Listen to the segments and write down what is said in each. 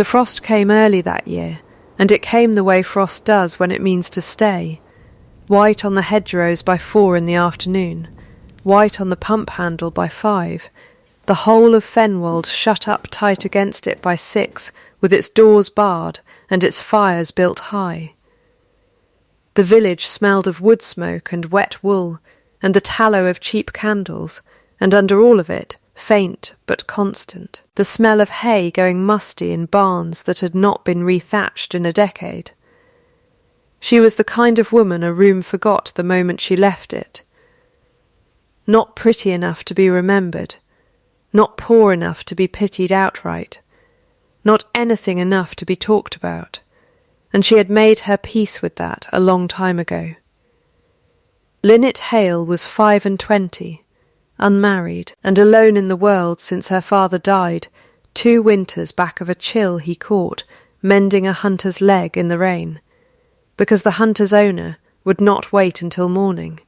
The frost came early that year, and it came the way frost does when it means to stay. White on the hedgerows by 4 in the afternoon, white on the pump handle by 5, the whole of Fenwold shut up tight against it by 6, with its doors barred and its fires built high. The village smelled of wood smoke and wet wool, and the tallow of cheap candles, and under all of it, faint but constant, the smell of hay going musty in barns that had not been rethatched in a decade. She was the kind of woman a room forgot the moment she left it. Not pretty enough to be remembered, not poor enough to be pitied outright, not anything enough to be talked about, and she had made her peace with that a long time ago. Linnet Hale was 25, unmarried, and alone in the world since her father died, 2 winters back of a chill he caught, mending a hunter's leg in the rain, because the hunter's owner would not wait until morning.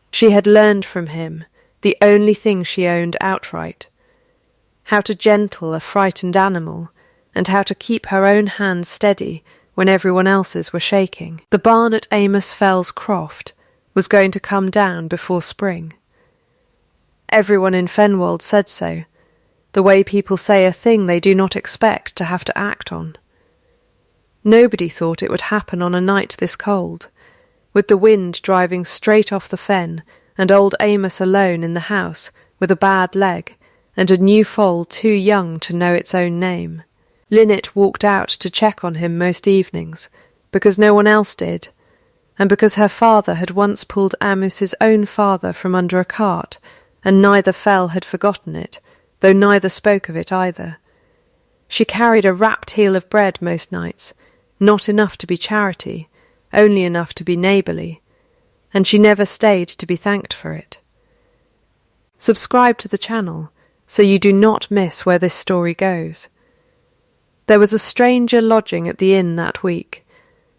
She had learned from him the only thing she owned outright, how to gentle a frightened animal, and how to keep her own hands steady when everyone else's were shaking. The barn at Amos Fell's Croft was going to come down before spring. Everyone in Fenwold said so, the way people say a thing they do not expect to have to act on. Nobody thought it would happen on a night this cold, with the wind driving straight off the fen, and old Amos alone in the house with a bad leg, and a new foal too young to know its own name. Linnet walked out to check on him most evenings, because no one else did, and because her father had once pulled Amos's own father from under a cart, and neither Fell had forgotten it, though neither spoke of it either. She carried a wrapped heel of bread most nights, not enough to be charity, only enough to be neighbourly, and she never stayed to be thanked for it. Subscribe to the channel, so you do not miss where this story goes. There was a stranger lodging at the inn that week,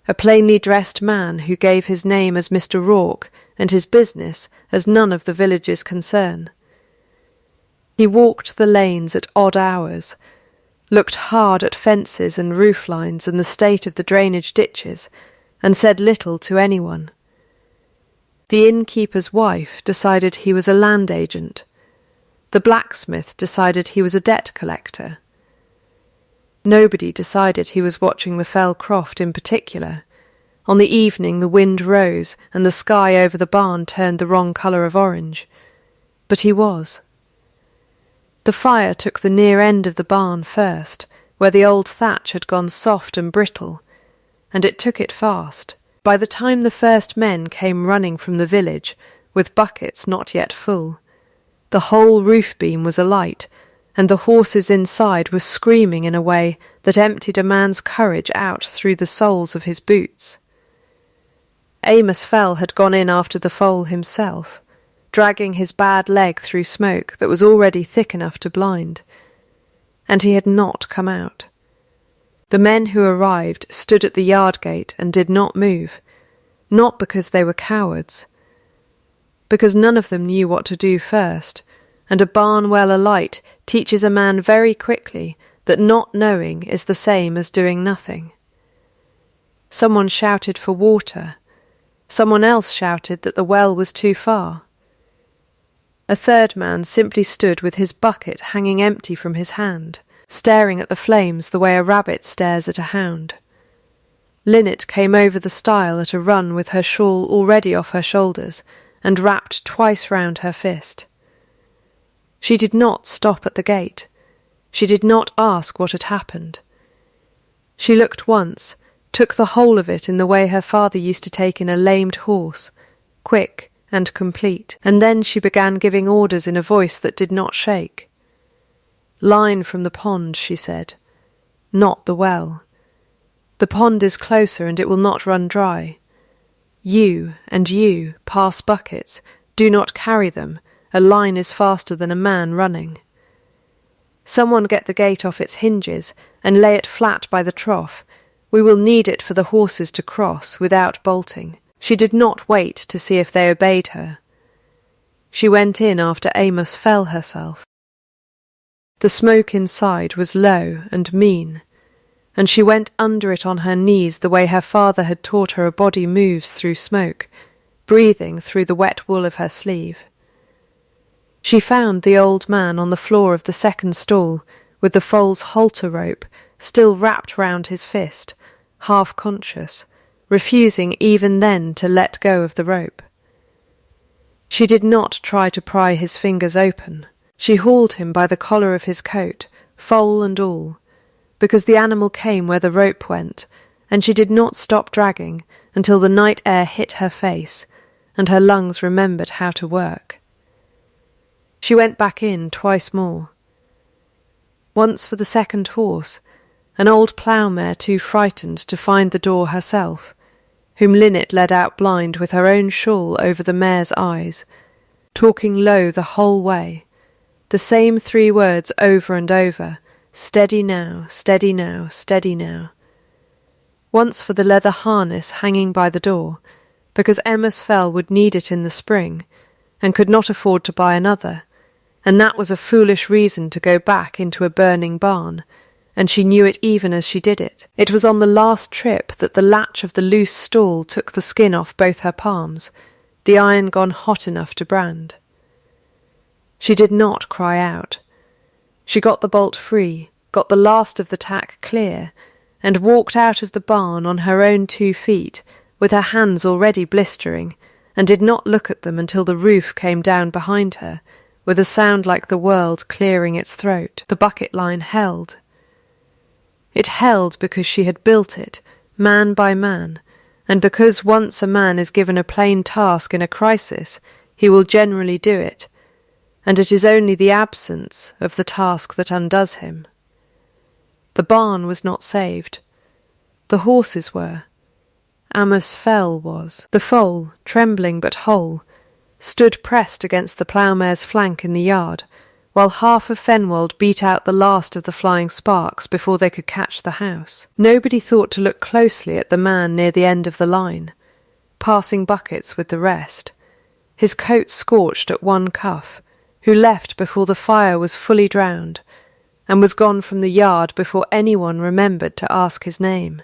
a plainly dressed man who gave his name as Mr. Rourke and his business as none of the village's concern. He walked the lanes at odd hours, looked hard at fences and roof lines and the state of the drainage ditches, and said little to anyone. The innkeeper's wife decided he was a land agent. The blacksmith decided he was a debt collector. Nobody decided he was watching the Fell Croft in particular. On the evening the wind rose and the sky over the barn turned the wrong colour of orange. But he was. The fire took the near end of the barn first, where the old thatch had gone soft and brittle, and it took it fast. By the time the first men came running from the village, with buckets not yet full, the whole roof beam was alight, and the horses inside were screaming in a way that emptied a man's courage out through the soles of his boots. Amos Fell had gone in after the foal himself, dragging his bad leg through smoke that was already thick enough to blind, and he had not come out. The men who arrived stood at the yard gate and did not move, not because they were cowards, because none of them knew what to do first, and a barn well alight teaches a man very quickly that not knowing is the same as doing nothing. Someone shouted for water. Someone else shouted that the well was too far. A third man simply stood with his bucket hanging empty from his hand, staring at the flames the way a rabbit stares at a hound. Linnet came over the stile at a run with her shawl already off her shoulders and wrapped twice round her fist. She did not stop at the gate. She did not ask what had happened. She looked once, took the whole of it in the way her father used to take in a lamed horse, quick and complete, and then she began giving orders in a voice that did not shake. "Line from the pond," she said, "not the well. The pond is closer and it will not run dry. You and you pass buckets, do not carry them. A line is faster than a man running. Someone get the gate off its hinges and lay it flat by the trough. We will need it for the horses to cross without bolting." She did not wait to see if they obeyed her. She went in after Amos Fell herself. The smoke inside was low and mean, and she went under it on her knees the way her father had taught her a body moves through smoke, breathing through the wet wool of her sleeve. She found the old man on the floor of the second stall, with the foal's halter rope still wrapped round his fist, half conscious, refusing even then to let go of the rope. She did not try to pry his fingers open. She hauled him by the collar of his coat, foal and all, because the animal came where the rope went, and she did not stop dragging until the night air hit her face, and her lungs remembered how to work. She went back in twice more. Once for the second horse, an old plough-mare too frightened to find the door herself, whom Linnet led out blind with her own shawl over the mare's eyes, talking low the whole way, the same 3 words over and over, steady now, steady now, steady now. Once for the leather harness hanging by the door, because Emma's Fell would need it in the spring, and could not afford to buy another, and that was a foolish reason to go back into a burning barn, and she knew it even as she did it. It was on the last trip that the latch of the loose stall took the skin off both her palms, the iron gone hot enough to brand. She did not cry out. She got the bolt free, got the last of the tack clear, and walked out of the barn on her own 2 feet, with her hands already blistering, and did not look at them until the roof came down behind her, with a sound like the world clearing its throat. The bucket line held. It held because she had built it, man by man, and because once a man is given a plain task in a crisis, he will generally do it, and it is only the absence of the task that undoes him. The barn was not saved. The horses were. Amos Fell was. The foal, trembling but whole, stood pressed against the ploughmare's flank in the yard, while half of Fenwold beat out the last of the flying sparks before they could catch the house. Nobody thought to look closely at the man near the end of the line, passing buckets with the rest, his coat scorched at one cuff, who left before the fire was fully drowned, and was gone from the yard before anyone remembered to ask his name.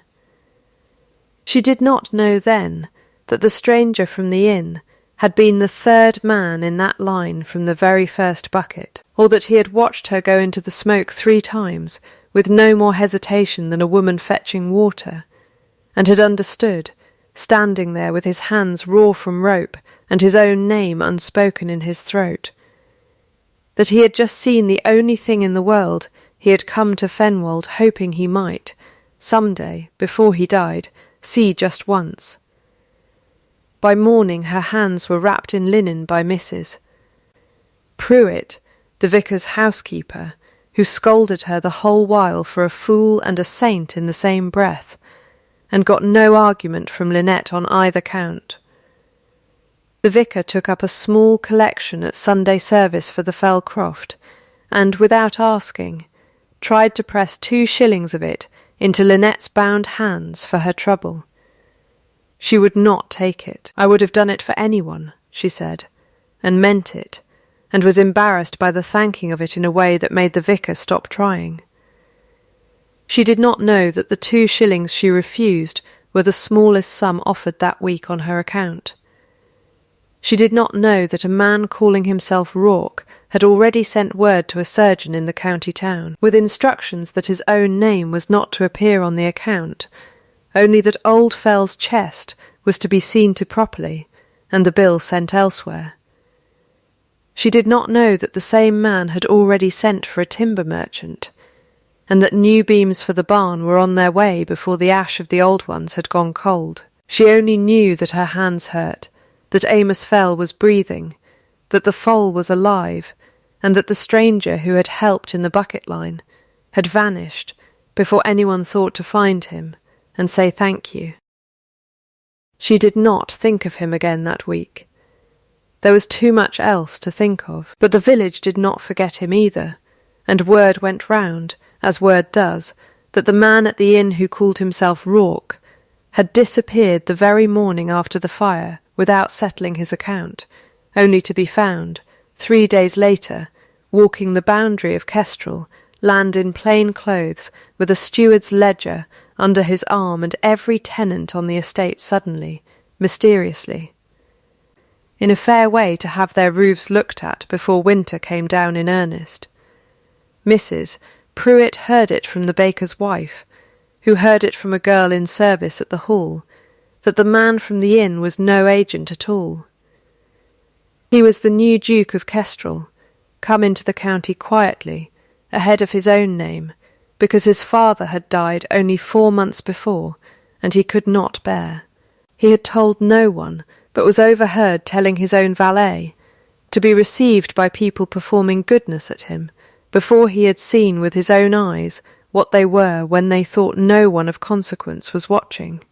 She did not know then that the stranger from the inn had been the 3rd man in that line from the very first bucket, or that he had watched her go into the smoke 3 times with no more hesitation than a woman fetching water, and had understood, standing there with his hands raw from rope and his own name unspoken in his throat, that he had just seen the only thing in the world he had come to Fenwold hoping he might, some day, before he died, see just once. By morning her hands were wrapped in linen by Mrs. Pruitt, the vicar's housekeeper, who scolded her the whole while for a fool and a saint in the same breath, and got no argument from Lynette on either count. The vicar took up a small collection at Sunday service for the Fell Croft, and, without asking, tried to press 2 shillings of it into Lynette's bound hands for her trouble. She would not take it. I would have done it for anyone, she said, and meant it, and was embarrassed by the thanking of it in a way that made the vicar stop trying. She did not know that the 2 shillings she refused were the smallest sum offered that week on her account. She did not know that a man calling himself Rourke had already sent word to a surgeon in the county town, with instructions that his own name was not to appear on the account, only that Old Fell's chest was to be seen to properly, and the bill sent elsewhere. She did not know that the same man had already sent for a timber merchant, and that new beams for the barn were on their way before the ash of the old ones had gone cold. She only knew that her hands hurt, that Amos Fell was breathing, that the foal was alive, and that the stranger who had helped in the bucket line had vanished before anyone thought to find him and say thank you. She did not think of him again that week. There was too much else to think of, but the village did not forget him either, and word went round, as word does, that the man at the inn who called himself Rourke had disappeared the very morning after the fire without settling his account, only to be found, 3 days later, walking the boundary of Kestrel, land in plain clothes, with a steward's ledger under his arm and every tenant on the estate suddenly, mysteriously, in a fair way to have their roofs looked at before winter came down in earnest. Mrs. Pruitt heard it from the baker's wife, who heard it from a girl in service at the hall, that the man from the inn was no agent at all. He was the new Duke of Kestrel, come into the county quietly, ahead of his own name, because his father had died only 4 months before, and he could not bear. He had told no one, but was overheard telling his own valet, to be received by people performing goodness at him, before he had seen with his own eyes what they were when they thought no one of consequence was watching.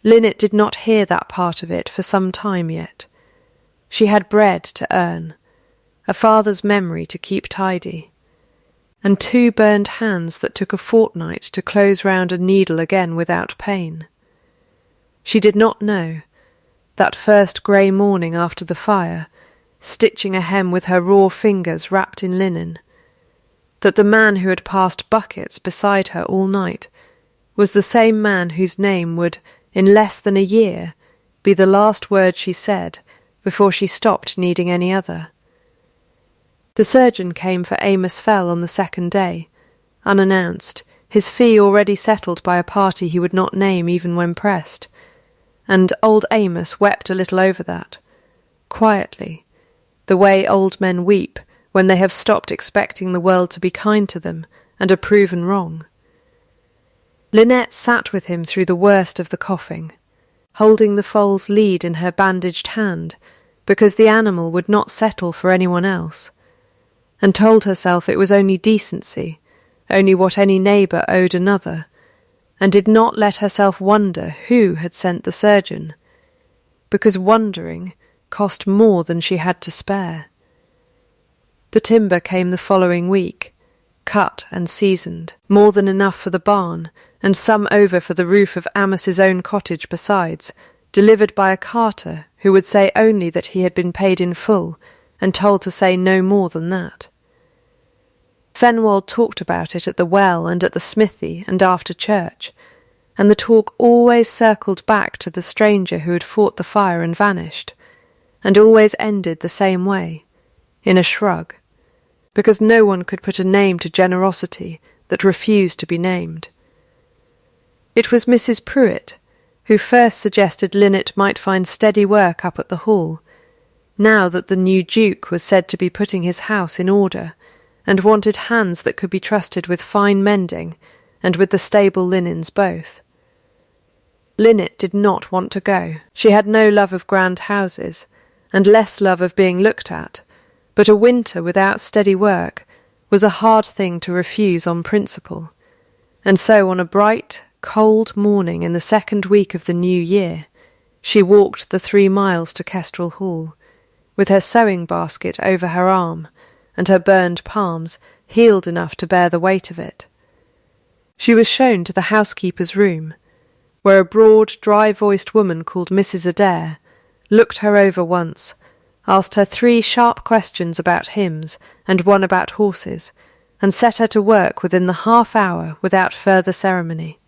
Linnet did not hear that part of it for some time yet. She had bread to earn, a father's memory to keep tidy, and 2 burned hands that took a fortnight to close round a needle again without pain. She did not know, that first grey morning after the fire, stitching a hem with her raw fingers wrapped in linen, that the man who had passed buckets beside her all night was the same man whose name would, in less than a year, be the last word she said before she stopped needing any other. The surgeon came for Amos Fell on the 2nd day, unannounced, his fee already settled by a party he would not name even when pressed, and old Amos wept a little over that, quietly, the way old men weep when they have stopped expecting the world to be kind to them and are proven wrong. Lynette sat with him through the worst of the coughing, holding the foal's lead in her bandaged hand, because the animal would not settle for anyone else, and told herself it was only decency, only what any neighbour owed another, and did not let herself wonder who had sent the surgeon, because wondering cost more than she had to spare. The timber came the following week, cut and seasoned, more than enough for the barn, and some over for the roof of Amos's own cottage besides, delivered by a carter who would say only that he had been paid in full, and told to say no more than that. Fenwold talked about it at the well and at the smithy and after church, and the talk always circled back to the stranger who had fought the fire and vanished, and always ended the same way, in a shrug, because no one could put a name to generosity that refused to be named. It was Mrs. Pruitt who first suggested Linnet might find steady work up at the hall, now that the new Duke was said to be putting his house in order, and wanted hands that could be trusted with fine mending and with the stable linens both. Linnet did not want to go. She had no love of grand houses, and less love of being looked at, but a winter without steady work was a hard thing to refuse on principle, and so on a bright, cold morning in the 2nd week of the new year, she walked the 3 miles to Kestrel Hall, with her sewing basket over her arm, and her burned palms healed enough to bear the weight of it. She was shown to the housekeeper's room, where a broad, dry-voiced woman called Mrs. Adair looked her over once, asked her 3 sharp questions about hymns and 1 about horses, and set her to work within the half-hour without further ceremony.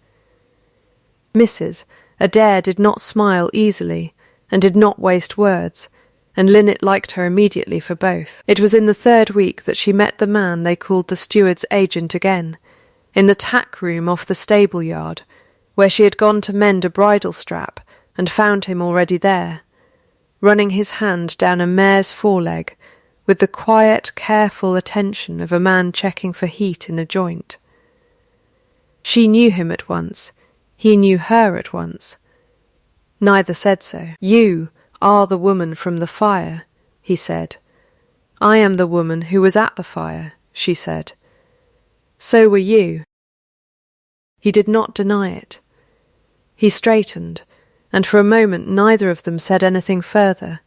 Mrs. Adair did not smile easily, and did not waste words, and Linnet liked her immediately for both. It was in the 3rd week that she met the man they called the steward's agent again, in the tack-room off the stable-yard, where she had gone to mend a bridle strap, and found him already there, running his hand down a mare's foreleg, with the quiet, careful attention of a man checking for heat in a joint. She knew him at once. He knew her at once. Neither said so. "You are the woman from the fire," he said. "I am the woman who was at the fire," she said. "So were you." He did not deny it. He straightened, and for a moment neither of them said anything further,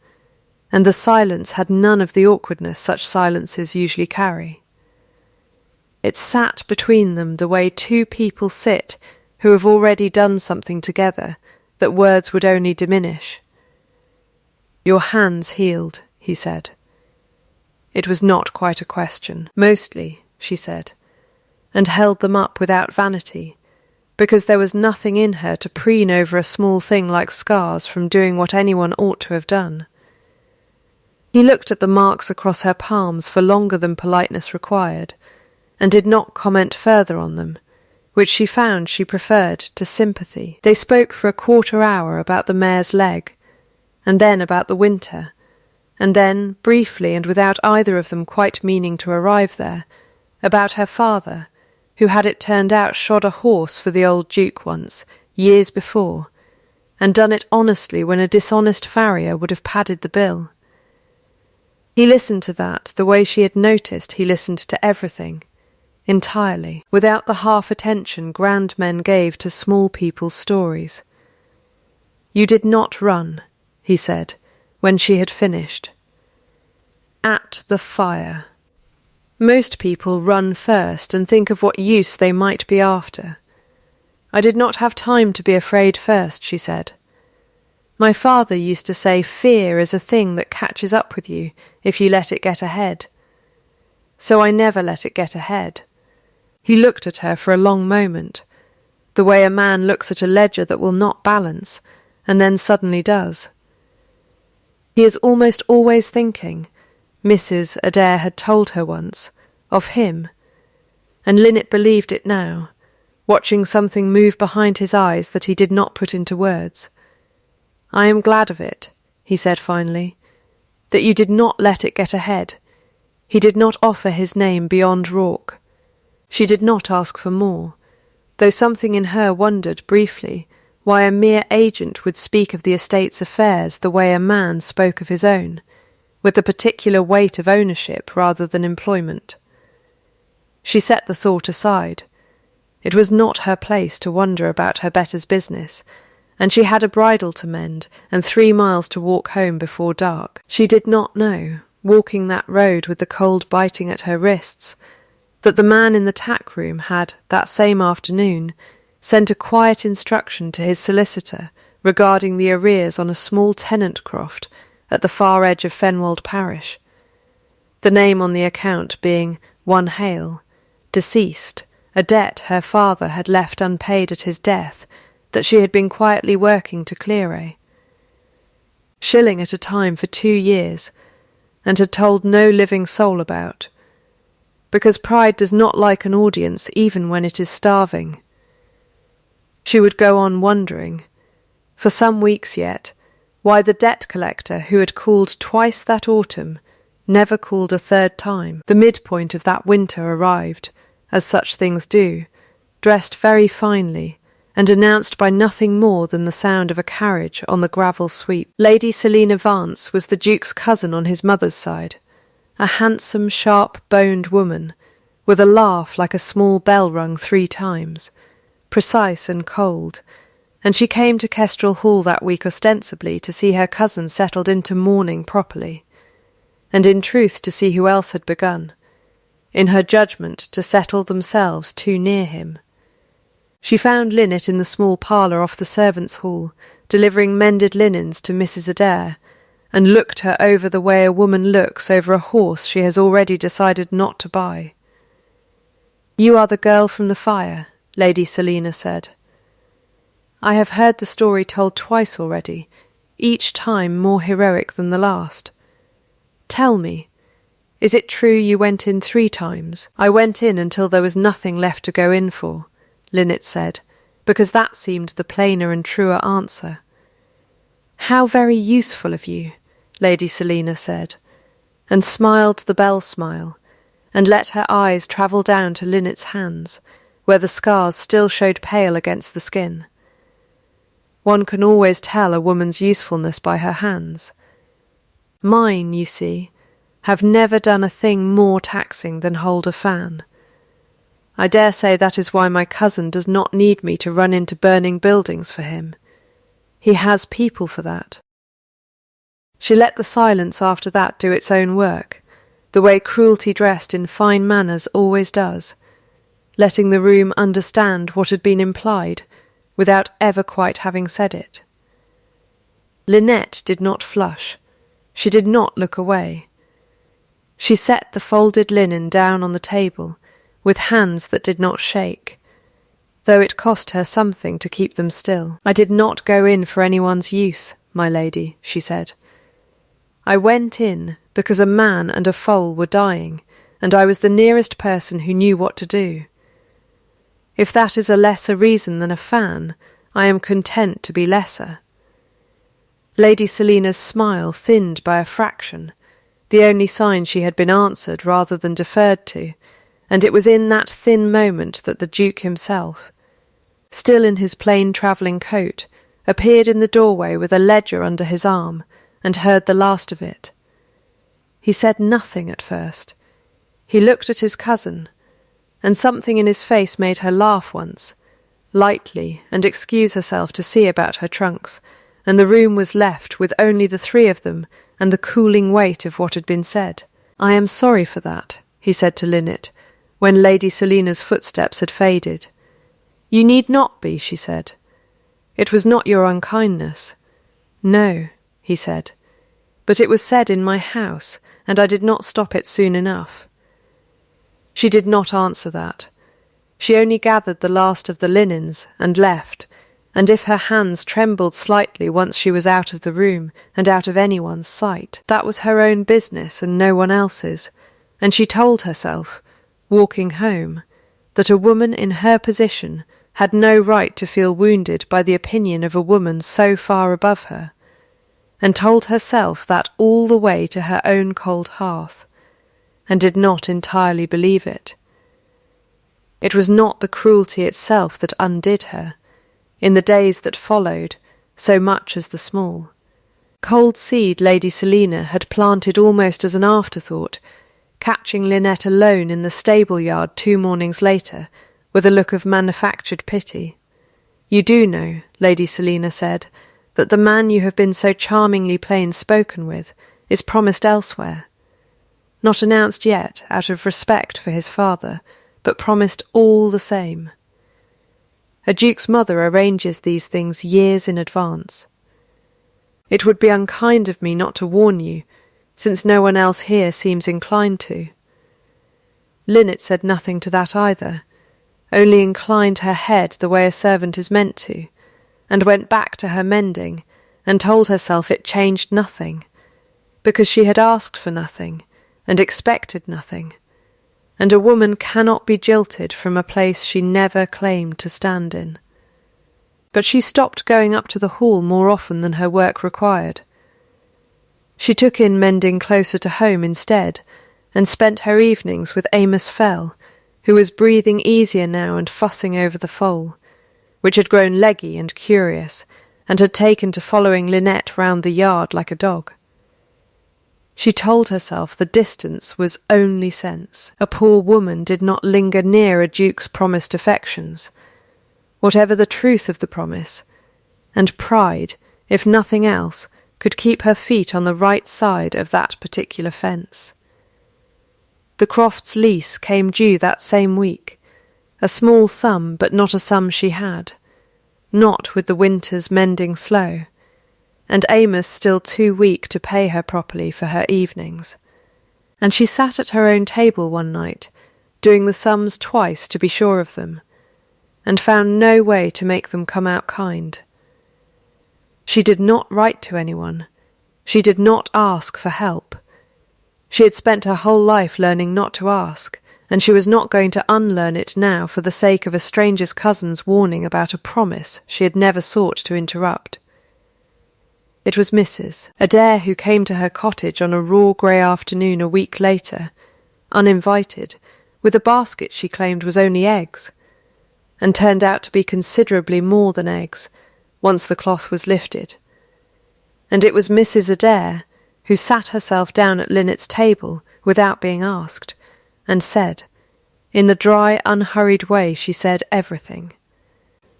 and the silence had none of the awkwardness such silences usually carry. It sat between them the way 2 people sit who have already done something together that words would only diminish. "Your hand's healed," he said. It was not quite a question. Mostly, she said, and held them up without vanity, because there was nothing in her to preen over a small thing like scars from doing what anyone ought to have done. He looked at the marks across her palms for longer than politeness required, and did not comment further on them, which she found she preferred to sympathy. They spoke for a quarter-hour about the mare's leg, and then about the winter, and then, briefly and without either of them quite meaning to arrive there, about her father, who had it turned out shod a horse for the old Duke once, years before, and done it honestly when a dishonest farrier would have padded the bill. He listened to that the way she had noticed he listened to everything, entirely, without the half-attention grand men gave to small people's stories. "You did not run," he said, when she had finished. "At the fire. Most people run first and think of what use they might be after. I did not have time to be afraid first," she said. "My father used to say fear is a thing that catches up with you if you let it get ahead. So I never let it get ahead." He looked at her for a long moment, the way a man looks at a ledger that will not balance, and then suddenly does. He is almost always thinking, Mrs. Adair had told her once, of him, and Linnet believed it now, watching something move behind his eyes that he did not put into words. "I am glad of it," he said finally, "that you did not let it get ahead." He did not offer his name beyond Rourke. She did not ask for more, though something in her wondered briefly why a mere agent would speak of the estate's affairs the way a man spoke of his own, with the particular weight of ownership rather than employment. She set the thought aside. It was not her place to wonder about her betters' business, and she had a bridle to mend and 3 miles to walk home before dark. She did not know, walking that road with the cold biting at her wrists, that the man in the tack room had, that same afternoon, sent a quiet instruction to his solicitor regarding the arrears on a small tenant croft at the far edge of Fenwold parish, the name on the account being one Hale, deceased, a debt her father had left unpaid at his death that she had been quietly working to clear. Shilling at a time for 2 years, and had told no living soul about, because pride does not like an audience even when it is starving. She would go on wondering, for some weeks yet, why the debt collector who had called twice that autumn never called a third time. The midpoint of that winter arrived, as such things do, dressed very finely, and announced by nothing more than the sound of a carriage on the gravel sweep. Lady Selina Vance was the Duke's cousin on his mother's side, a handsome, sharp-boned woman, with a laugh like a small bell rung 3 times, precise and cold, and she came to Kestrel Hall that week ostensibly to see her cousin settled into mourning properly, and in truth to see who else had begun, in her judgment to settle themselves too near him. She found Linnet in the small parlour off the servants' hall, delivering mended linens to Mrs. Adair, and looked her over the way a woman looks over a horse she has already decided not to buy. "You are the girl from the fire," Lady Selina said. "I have heard the story told twice already, each time more heroic than the last. Tell me, is it true you went in 3 times? "I went in until there was nothing left to go in for," Linnet said, because that seemed the plainer and truer answer. "How very useful of you," Lady Selina said, and smiled the bell smile, and let her eyes travel down to Linnet's hands, where the scars still showed pale against the skin. One can always tell a woman's usefulness by her hands. Mine, you see, have never done a thing more taxing than hold a fan. I dare say that is why my cousin does not need me to run into burning buildings for him. He has people for that." She let the silence after that do its own work, the way cruelty dressed in fine manners always does, letting the room understand what had been implied without ever quite having said it. Linnet did not flush. She did not look away. She set the folded linen down on the table, with hands that did not shake, though it cost her something to keep them still. "I did not go in for anyone's use, my lady," she said. "I went in because a man and a foal were dying, and I was the nearest person who knew what to do. If that is a lesser reason than a fan, I am content to be lesser." Lady Selina's smile thinned by a fraction, the only sign she had been answered rather than deferred to, and it was in that thin moment that the Duke himself, still in his plain travelling coat, appeared in the doorway with a ledger under his arm, and heard the last of it. He said nothing at first. He looked at his cousin, and something in his face made her laugh once, lightly, and excuse herself to see about her trunks, and the room was left with only the three of them and the cooling weight of what had been said. "I am sorry for that," he said to Lynette, when Lady Selina's footsteps had faded. "You need not be," she said. "It was not your unkindness." "No," he said, "but it was said in my house, and I did not stop it soon enough." She did not answer that. She only gathered the last of the linens and left, and if her hands trembled slightly once she was out of the room and out of anyone's sight, that was her own business and no one else's, and she told herself, walking home, that a woman in her position had no right to feel wounded by the opinion of a woman so far above her, and told herself that all the way to her own cold hearth, and did not entirely believe it. It was not the cruelty itself that undid her, in the days that followed, so much as the small. Cold seed Lady Selina had planted almost as an afterthought, catching Lynette alone in the stable-yard 2 mornings later, with a look of manufactured pity. "You do know," Lady Selina said, "that the man you have been so charmingly plain-spoken with is promised elsewhere. Not announced yet, out of respect for his father, but promised all the same. A duke's mother arranges these things years in advance. It would be unkind of me not to warn you, since no one else here seems inclined to." Lynette said nothing to that either, only inclined her head the way a servant is meant to, and went back to her mending, and told herself it changed nothing, because she had asked for nothing, and expected nothing, and a woman cannot be jilted from a place she never claimed to stand in. But she stopped going up to the hall more often than her work required. She took in mending closer to home instead, and spent her evenings with Amos Fell, who was breathing easier now and fussing over the foal, which had grown leggy and curious, and had taken to following Lynette round the yard like a dog. She told herself the distance was only sense. A poor woman did not linger near a duke's promised affections, whatever the truth of the promise, and pride, if nothing else, could keep her feet on the right side of that particular fence. The Crofts' lease came due that same week, a small sum, but not a sum she had, not with the winter's mending slow, and Amos still too weak to pay her properly for her evenings. And she sat at her own table one night, doing the sums twice to be sure of them, and found no way to make them come out kind. She did not write to anyone. She did not ask for help. She had spent her whole life learning not to ask, and she was not going to unlearn it now for the sake of a stranger's cousin's warning about a promise she had never sought to interrupt. It was Mrs. Adair who came to her cottage on a raw grey afternoon a week later, uninvited, with a basket she claimed was only eggs, and turned out to be considerably more than eggs, once the cloth was lifted. And it was Mrs. Adair who sat herself down at Lynette's table without being asked, and said, in the dry, unhurried way she said everything,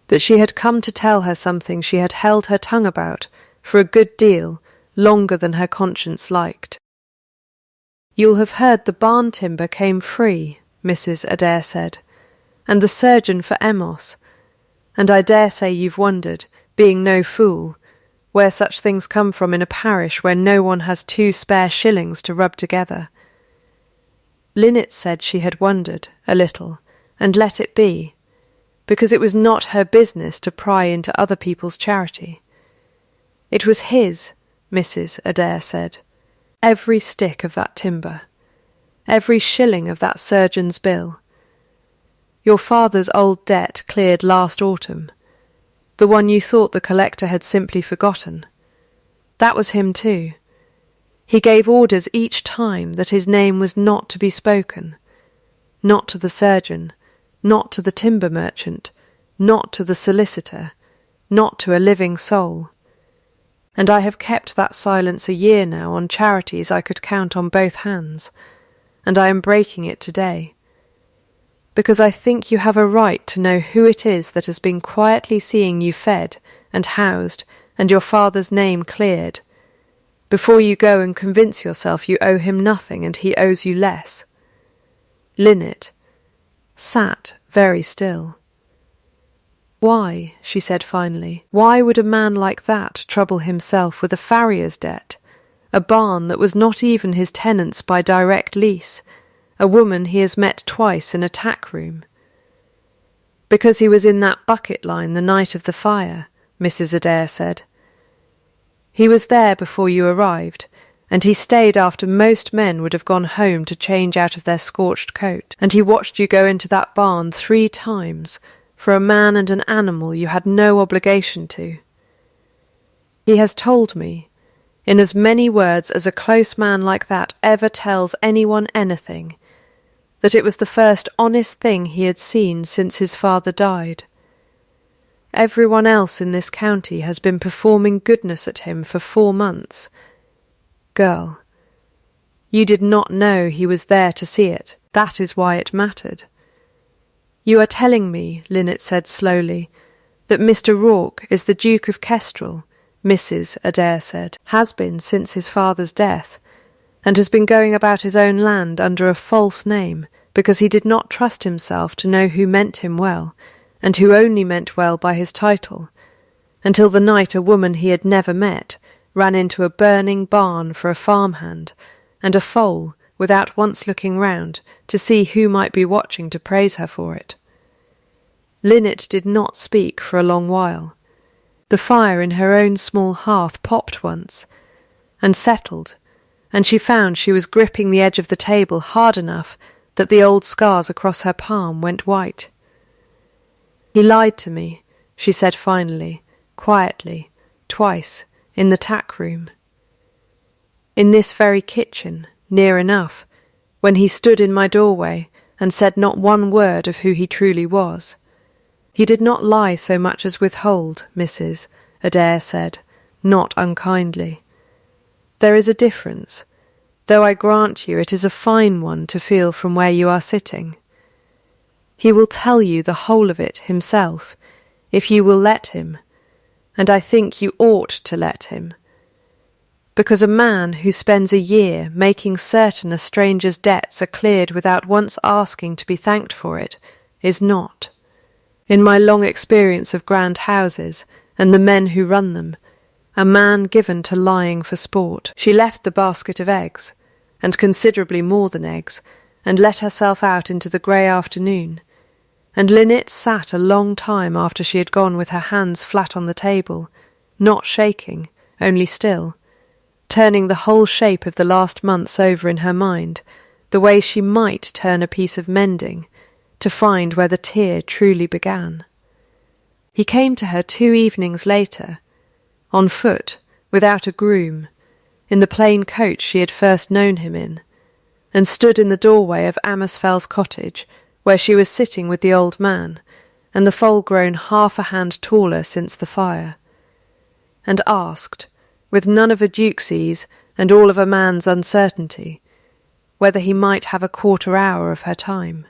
that she had come to tell her something she had held her tongue about for a good deal longer than her conscience liked. "You'll have heard the barn timber came free," Mrs. Adair said, "and the surgeon for Emos, and I dare say you've wondered, being no fool, where such things come from in a parish where no one has 2 spare shillings to rub together. Linnet said she had wondered, a little, and let it be, because it was not her business to pry into other people's charity. It was his, Mrs. Adair said. Every stick of that timber, every shilling of that surgeon's bill. Your father's old debt cleared last autumn, the one you thought the collector had simply forgotten. That was him too. He gave orders each time that his name was not to be spoken, not to the surgeon, not to the timber merchant, not to the solicitor, not to a living soul. And I have kept that silence a year now on charities I could count on both hands, and I am breaking it today, because I think you have a right to know who it is that has been quietly seeing you fed and housed and your father's name cleared, before you go and convince yourself you owe him nothing and he owes you less. Linnet sat very still. Why, she said finally, why would a man like that trouble himself with a farrier's debt, a barn that was not even his tenant's by direct lease, a woman he has met twice in a tack room? Because he was in that bucket line the night of the fire, Mrs. Adair said. He was there before you arrived, and he stayed after most men would have gone home to change out of their scorched coat, and he watched you go into that barn 3 times, for a man and an animal you had no obligation to. He has told me, in as many words as a close man like that ever tells anyone anything, that it was the first honest thing he had seen since his father died. Everyone else in this county has been performing goodness at him for 4 months. Girl, you did not know he was there to see it. That is why it mattered. You are telling me, Linnet said slowly, that Mr. Rourke is the Duke of Kestrel, Mrs. Adair said, has been since his father's death, and has been going about his own land under a false name, because he did not trust himself to know who meant him well, and who only meant well by his title, until the night a woman he had never met ran into a burning barn for a farmhand, and a foal, without once looking round to see who might be watching to praise her for it. Linnet did not speak for a long while. The fire in her own small hearth popped once, and settled, and she found she was gripping the edge of the table hard enough that the old scars across her palm went white. He lied to me, she said finally, quietly, twice, in the tack room. In this very kitchen, near enough, when he stood in my doorway and said not one word of who he truly was. He did not lie so much as withhold, Mrs. Adair said, not unkindly. There is a difference, though I grant you it is a fine one to feel from where you are sitting. He will tell you the whole of it himself, if you will let him, and I think you ought to let him, because a man who spends a year making certain a stranger's debts are cleared without once asking to be thanked for it is not, in my long experience of grand houses and the men who run them, a man given to lying for sport. She left the basket of eggs, and considerably more than eggs, and let herself out into the grey afternoon, and Linnet sat a long time after she had gone with her hands flat on the table, not shaking, only still, turning the whole shape of the last months over in her mind, the way she might turn a piece of mending, to find where the tear truly began. He came to her 2 evenings later, on foot, without a groom, in the plain coat she had first known him in, and stood in the doorway of Amersfell's cottage, where she was sitting with the old man, and the foal grown half a hand taller since the fire, and asked, with none of a duke's ease and all of a man's uncertainty, whether he might have a quarter hour of her time.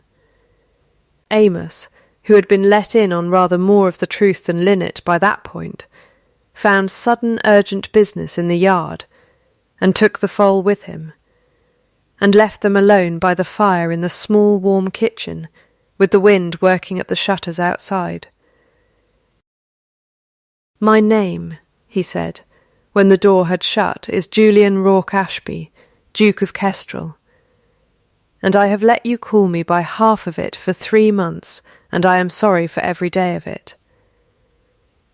Amos, who had been let in on rather more of the truth than Linnet by that point, found sudden urgent business in the yard, and took the foal with him, and left them alone by the fire in the small warm kitchen, with the wind working at the shutters outside. "My name," he said, when the door had shut, "is Julian Rourke Ashby, Duke of Kestrel. and I have let you call me by half of it for 3 months, and I am sorry for every day of it."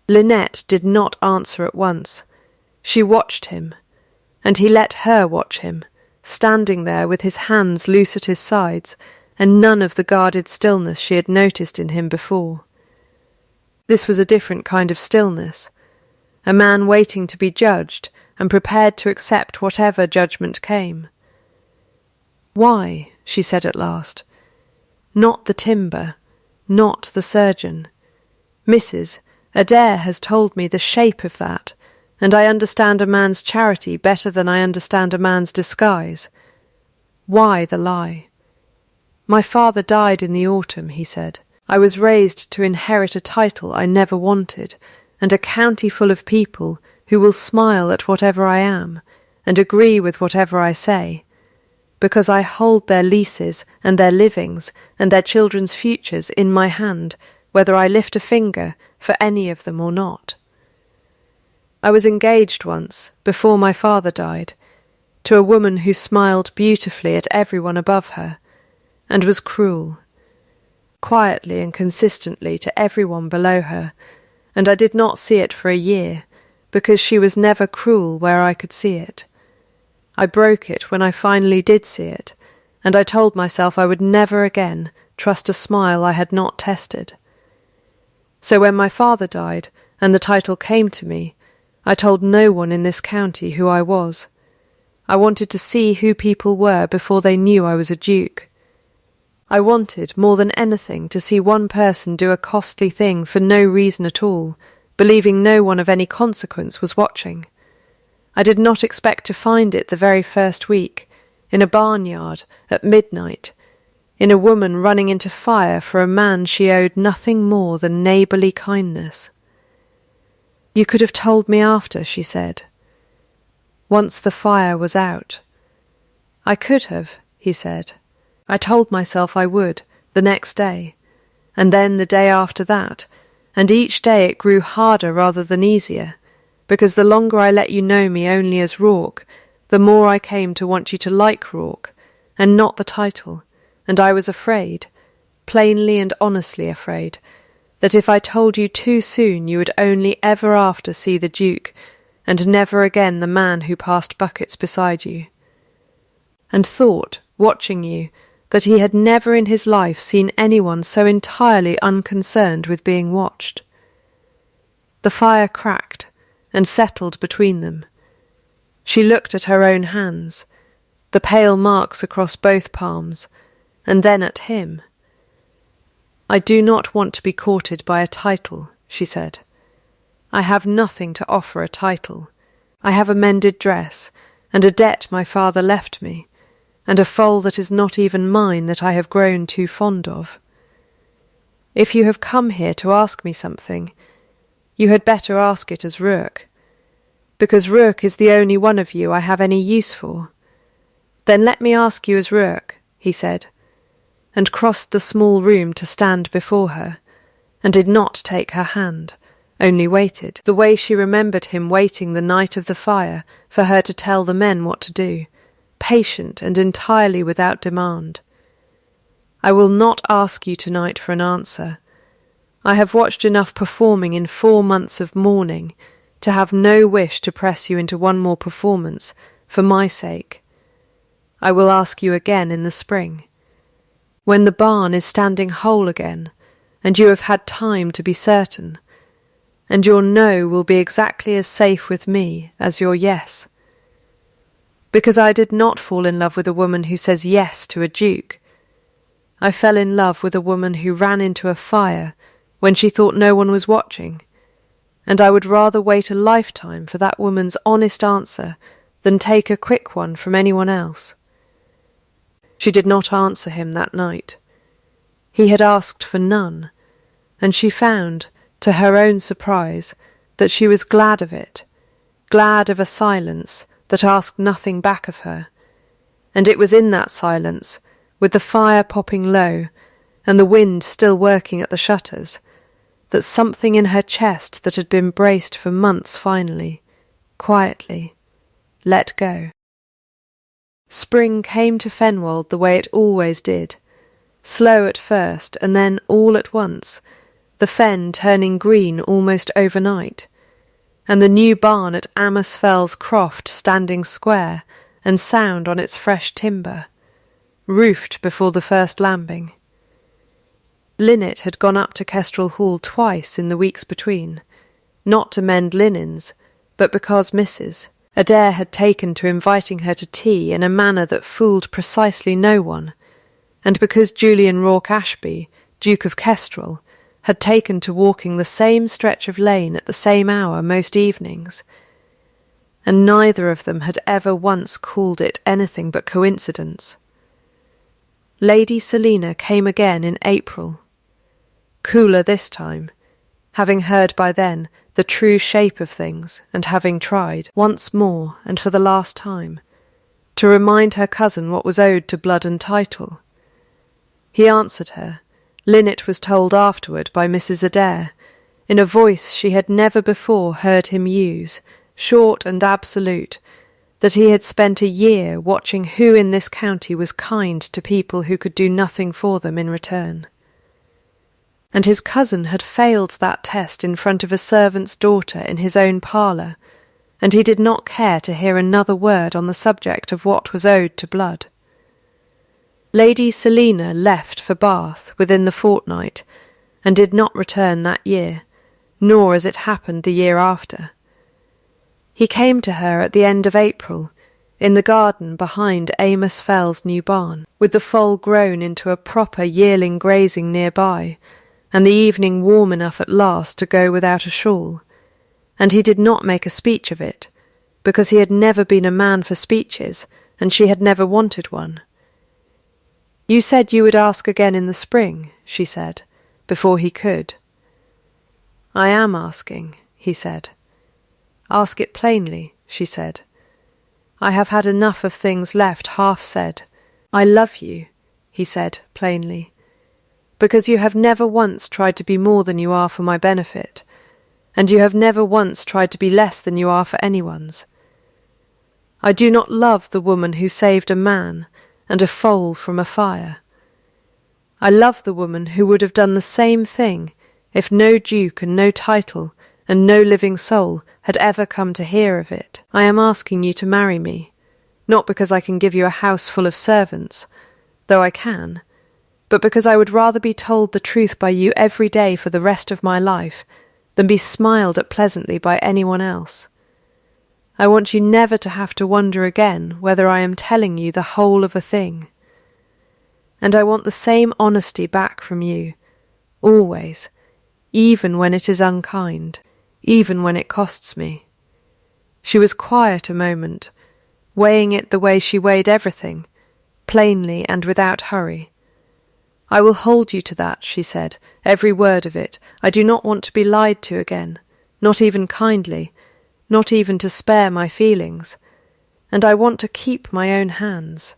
Lynette did not answer at once. She watched him, and he let her watch him, standing there with his hands loose at his sides, and none of the guarded stillness she had noticed in him before. This was a different kind of stillness, a man waiting to be judged and prepared to accept whatever judgment came. "Why?" she said at last. "Not the timber, not the surgeon. Mrs. Adair has told me the shape of that, and I understand a man's charity better than I understand a man's disguise. Why the lie?" "My father died in the autumn," he said. "I was raised to inherit a title I never wanted, and a county full of people who will smile at whatever I am, and agree with whatever I say, because I hold their leases and their livings and their children's futures in my hand, whether I lift a finger for any of them or not. I was engaged once, before my father died, to a woman who smiled beautifully at everyone above her, and was cruel, quietly and consistently to everyone below her, and I did not see it for a year, because she was never cruel where I could see it. I broke it when I finally did see it, and I told myself I would never again trust a smile I had not tested. So when my father died, and the title came to me, I told no one in this county who I was. I wanted to see who people were before they knew I was a duke. I wanted, more than anything, to see one person do a costly thing for no reason at all, believing no one of any consequence was watching. I did not expect to find it the very first week, in a barnyard, at midnight, in a woman running into fire for a man she owed nothing more than neighbourly kindness. "You could have told me after," she said. "Once the fire was out." "I could have," he said. "I told myself I would, the next day, and then the day after that, and each day it grew harder rather than easier, because the longer I let you know me only as Rourke, the more I came to want you to like Rourke, and not the title, and I was afraid, plainly and honestly afraid, that if I told you too soon you would only ever after see the Duke, and never again the man who passed buckets beside you. And thought, watching you, that he had never in his life seen anyone so entirely unconcerned with being watched. The fire cracked and settled between them. She looked at her own hands, the pale marks across both palms, and then at him. "I do not want to be courted by a title," she said. "I have nothing to offer a title. I have a mended dress, and a debt my father left me, and a foal that is not even mine that I have grown too fond of. If you have come here to ask me something, you had better ask it as Rourke, because Rourke is the only one of you I have any use for. Then let me ask you as Rourke," he said, and crossed the small room to stand before her, and did not take her hand, only waited, the way she remembered him waiting the night of the fire for her to tell the men what to do, patient and entirely without demand. "I will not ask you tonight for an answer. I have watched enough performing in 4 months of mourning to have no wish to press you into one more performance for my sake. I will ask you again in the spring, when the barn is standing whole again, and you have had time to be certain, and your no will be exactly as safe with me as your yes. Because I did not fall in love with a woman who says yes to a duke. I fell in love with a woman who ran into a fire when she thought no one was watching, and I would rather wait a lifetime for that woman's honest answer than take a quick one from anyone else." She did not answer him that night. He had asked for none, and she found, to her own surprise, that she was glad of it, glad of a silence that asked nothing back of her, and it was in that silence, with the fire popping low, and the wind still working at the shutters, that something in her chest that had been braced for months finally, quietly, let go. Spring came to Fenwold the way it always did, slow at first and then all at once, the fen turning green almost overnight, and the new barn at Amos Fell's croft standing square and sound on its fresh timber, roofed before the first lambing. Linnet had gone up to Kestrel Hall twice in the weeks between, not to mend linens, but because Mrs. Adair had taken to inviting her to tea in a manner that fooled precisely no one, and because Julian Rourke Ashby, Duke of Kestrel, had taken to walking the same stretch of lane at the same hour most evenings, and neither of them had ever once called it anything but coincidence. Lady Selina came again in April, cooler this time, having heard by then the true shape of things, and having tried, once more and for the last time, to remind her cousin what was owed to blood and title. He answered her, Linnet was told afterward by Mrs. Adair, in a voice she had never before heard him use, short and absolute, that he had spent a year watching who in this county was kind to people who could do nothing for them in return. And his cousin had failed that test in front of a servant's daughter in his own parlour, and he did not care to hear another word on the subject of what was owed to blood. Lady Selina left for Bath within the fortnight, and did not return that year, nor as it happened the year after. He came to her at the end of April, in the garden behind Amos Fell's new barn, with the foal grown into a proper yearling grazing nearby, and the evening warm enough at last to go without a shawl, and he did not make a speech of it, because he had never been a man for speeches, and she had never wanted one. "You said you would ask again in the spring," she said, before he could. "I am asking," he said. "Ask it plainly," she said. "I have had enough of things left half said. I love you," he said plainly, "because you have never once tried to be more than you are for my benefit, and you have never once tried to be less than you are for anyone's. I do not love the woman who saved a man and a foal from a fire. I love the woman who would have done the same thing if no duke and no title and no living soul had ever come to hear of it. I am asking you to marry me, not because I can give you a house full of servants, though I can, but because I would rather be told the truth by you every day for the rest of my life than be smiled at pleasantly by anyone else. I want you never to have to wonder again whether I am telling you the whole of a thing. And I want the same honesty back from you, always, even when it is unkind, even when it costs me." She was quiet a moment, weighing it the way she weighed everything, plainly and without hurry. "I will hold you to that," she said, "every word of it. I do not want to be lied to again, not even kindly, not even to spare my feelings, and I want to keep my own hands.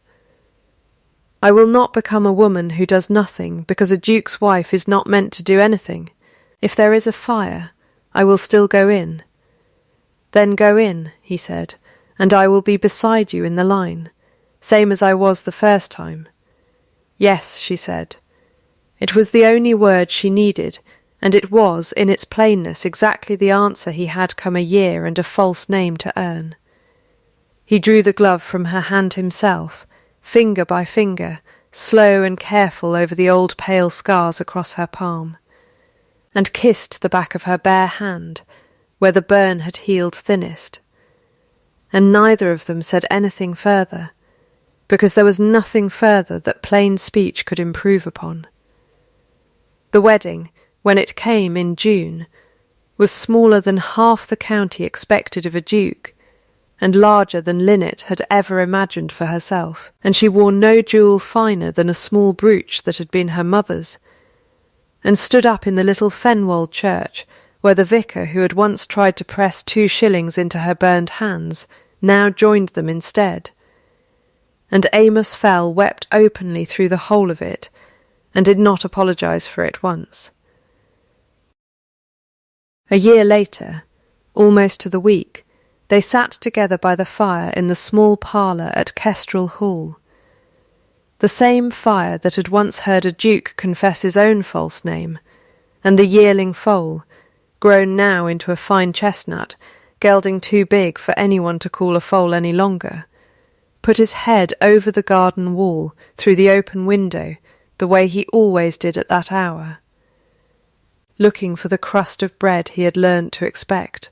I will not become a woman who does nothing because a duke's wife is not meant to do anything. If there is a fire, I will still go in." "Then go in," he said, "and I will be beside you in the line, same as I was the first time." "Yes," she said. It was the only word she needed, and it was, in its plainness, exactly the answer he had come a year and a false name to earn. He drew the glove from her hand himself, finger by finger, slow and careful over the old pale scars across her palm, and kissed the back of her bare hand, where the burn had healed thinnest. And neither of them said anything further, because there was nothing further that plain speech could improve upon. The wedding, when it came in June, was smaller than half the county expected of a duke, and larger than Linnet had ever imagined for herself, and she wore no jewel finer than a small brooch that had been her mother's, and stood up in the little Fenwold church, where the vicar who had once tried to press 2 shillings into her burned hands now joined them instead. And Amos Fell wept openly through the whole of it, and did not apologise for it once. A year later, almost to the week, They sat together by the fire in the small parlour at Kestrel Hall. The same fire that had once heard a duke confess his own false name, and the yearling foal, grown now into a fine chestnut, gelding too big for anyone to call a foal any longer, put his head over the garden wall through the open window the way he always did at that hour, looking for the crust of bread he had learnt to expect.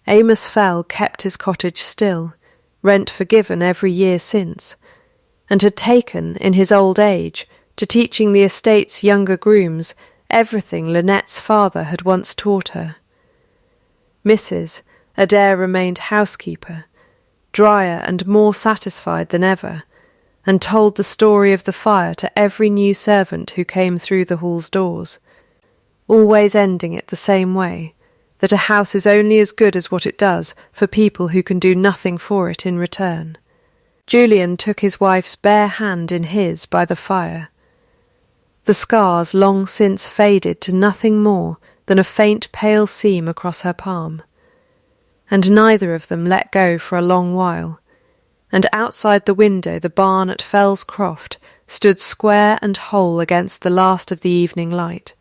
Amos Fell kept his cottage still, rent forgiven every year since, and had taken, in his old age, to teaching the estate's younger grooms everything Lynette's father had once taught her. Mrs. Adair remained housekeeper, drier and more satisfied than ever, and told the story of the fire to every new servant who came through the hall's doors, always ending it the same way, that a house is only as good as what it does for people who can do nothing for it in return. Julian took his wife's bare hand in his by the fire. The scars long since faded to nothing more than a faint pale seam across her palm, and neither of them let go for a long while, and outside the window the barn at Fell's Croft stood square and whole against the last of the evening light,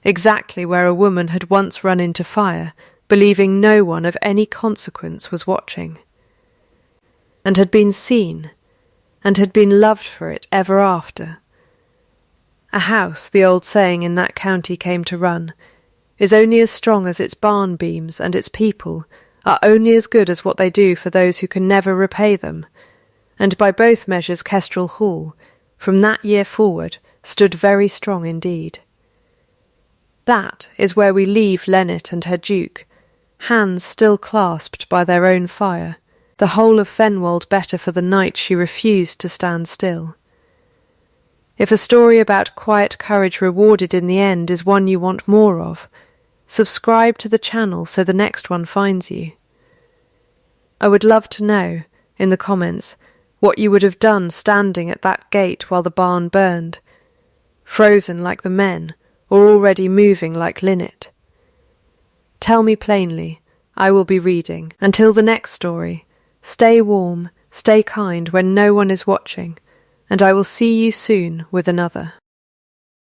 exactly where a woman had once run into fire, believing no one of any consequence was watching, and had been seen, and had been loved for it ever after. A house, the old saying in that county came to run, is only as strong as its barn beams, and its people are only as good as what they do for those who can never repay them, and by both measures Kestrel Hall, from that year forward, stood very strong indeed. That is where we leave Lennet and her duke, hands still clasped by their own fire, the whole of Fenwold better for the night she refused to stand still. If a story about quiet courage rewarded in the end is one you want more of, subscribe to the channel so the next one finds you. I would love to know, in the comments, what you would have done standing at that gate while the barn burned, frozen like the men, or already moving like Lynnet. Tell me plainly, I will be reading. Until the next story, stay warm, stay kind when no one is watching, and I will see you soon with another.